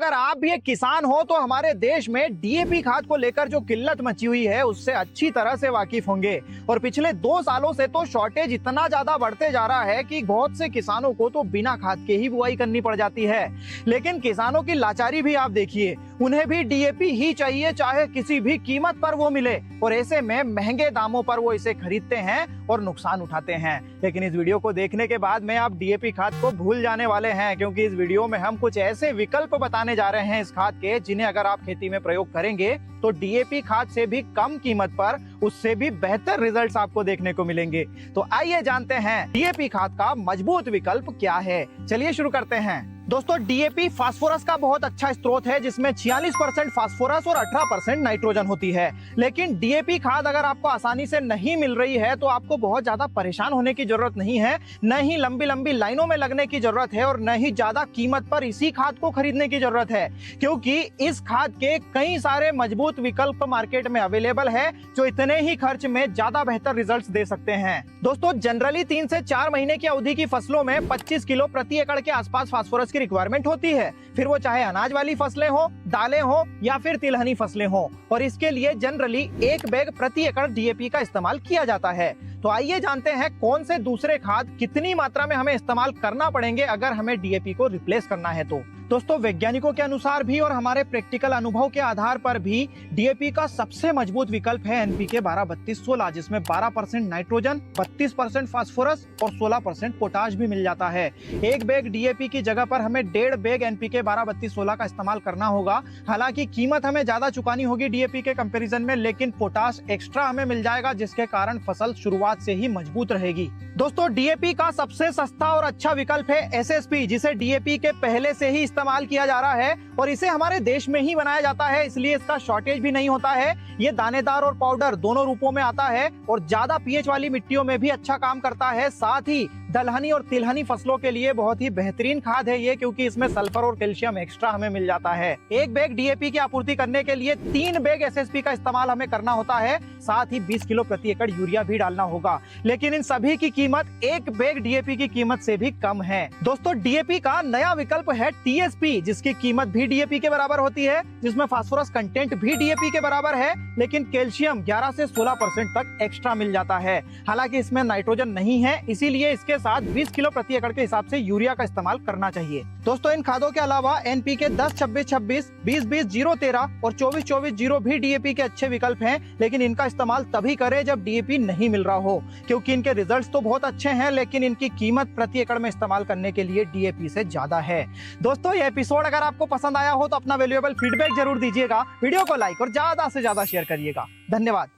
अगर आप भी एक किसान हो तो हमारे देश में डीएपी खाद को लेकर जो किल्लत मची हुई है उससे अच्छी तरह से वाकिफ होंगे। और पिछले 2 सालों से तो शॉर्टेज इतना ज्यादा बढ़ते जा रहा है कि बहुत से किसानों को तो बिना खाद के ही बुआई करनी पड़ जाती है। लेकिन किसानों की लाचारी भी आप देखिए, उन्हें भी डीएपी ही चाहिए, चाहे किसी भी कीमत पर वो मिले। और ऐसे में महंगे दामों पर वो इसे खरीदते हैं और नुकसान उठाते हैं। लेकिन इस वीडियो को देखने के बाद में आप डीएपी खाद को भूल जाने वाले हैं, क्योंकि इस वीडियो में हम कुछ ऐसे विकल्प बताने जा रहे हैं इस खाद के, जिन्हें अगर आप खेती में प्रयोग करेंगे तो डीएपी खाद से भी कम कीमत पर उससे भी बेहतर रिजल्ट्स आपको देखने को मिलेंगे। तो आइए जानते हैं डीएपी खाद का मजबूत विकल्प क्या है। चलिए शुरू करते हैं। दोस्तों, डीएपी फास्फोरस का बहुत अच्छा स्रोत है, जिसमें 46% फास्फोरस और 18% नाइट्रोजन होती है। लेकिन डीएपी खाद अगर आपको आसानी से नहीं मिल रही है तो आपको बहुत ज्यादा परेशान होने की जरूरत नहीं है, न ही लंबी लंबी लाइनों में लगने की जरूरत है, और न ही ज्यादा कीमत पर इसी खाद को खरीदने की जरूरत है, क्योंकि इस खाद के कई सारे मजबूत विकल्प मार्केट में अवेलेबल है जो इतने ही खर्च में ज्यादा बेहतर रिजल्ट्स दे सकते हैं। दोस्तों, जनरली 3 से 4 महीने की अवधि की फसलों में 25 किलो प्रति एकड़ के आसपास फास्फोरस की रिक्वायरमेंट होती है, फिर वो चाहे अनाज वाली फसलें हो, दालें हो या फिर तिलहनी फसलें हो। और इसके लिए जनरली 1 बैग प्रति एकड़ डीएपी का इस्तेमाल किया जाता है। तो आइए जानते हैं कौन से दूसरे खाद कितनी मात्रा में हमें इस्तेमाल करना पड़ेंगे अगर हमें डीएपी को रिप्लेस करना है। तो दोस्तों, वैज्ञानिकों के अनुसार भी और हमारे प्रैक्टिकल अनुभव के आधार पर भी डीएपी का सबसे मजबूत विकल्प है एनपीके 12-32-16, जिसमें 12% नाइट्रोजन, 32% फास्फोरस और 16% पोटाश भी मिल जाता है। 1 बैग डीएपी की जगह पर हमें 1.5 बैग एनपीके 12-32-16 का इस्तेमाल करना होगा। हालांकि कीमत हमें ज्यादा चुकानी होगी डीएपी के कंपैरिजन में, लेकिन पोटाश एक्स्ट्रा हमें मिल जाएगा, जिसके कारण फसल शुरुआत से ही मजबूत रहेगी। दोस्तों, डीएपी का सबसे सस्ता और अच्छा विकल्प है एसएसपी, जिसे डीएपी के पहले से ही इस्तेमाल किया जा रहा है और इसे हमारे देश में ही बनाया जाता है, इसलिए इसका शॉर्टेज भी नहीं होता है। ये दानेदार और पाउडर दोनों रूपों में आता है और ज्यादा पीएच वाली मिट्टियों में भी अच्छा काम करता है। साथ ही दलहनी और तिलहनी फसलों के लिए बहुत ही बेहतरीन खाद है ये, क्योंकि इसमें सल्फर और कैल्शियम एक्स्ट्रा हमें मिल जाता है। 1 बैग डीएपी की आपूर्ति करने के लिए 3 बैग एसएसपी का इस्तेमाल हमें करना होता है। साथ ही 20 किलो प्रति एकड़ यूरिया भी डालना होगा, लेकिन इन सभी की कीमत 1 बैग डीएपी की कीमत से भी कम है। दोस्तों, डीएपी का नया विकल्प है टीएसपी, जिसकी कीमत भी डीएपी के बराबर होती है, जिसमें फास्फोरस कंटेंट भी डीएपी के बराबर है, लेकिन कैल्शियम 11 से 16% तक एक्स्ट्रा मिल जाता है। हालांकि इसमें नाइट्रोजन नहीं है, इसीलिए इसके साथ 20 किलो प्रति एकड़ के हिसाब से यूरिया का इस्तेमाल करना चाहिए। दोस्तों, इन खादों के अलावा एनपीके 10-26-26, 20-20-0-13 और 24-24-0 भी डीएपी के अच्छे विकल्प हैं, लेकिन इनका इस्तेमाल तभी करें जब डीएपी नहीं मिल रहा हो, क्योंकि इनके रिजल्ट्स तो बहुत अच्छे हैं, लेकिन इनकी कीमत प्रति एकड़ में इस्तेमाल करने के लिए डीएपी से ज्यादा है। दोस्तों, ये एपिसोड अगर आपको पसंद आया हो तो अपना वैल्यूएबल फीडबैक जरूर दीजिएगा, वीडियो को लाइक और ज्यादा से ज्यादा शेयर करिएगा। धन्यवाद।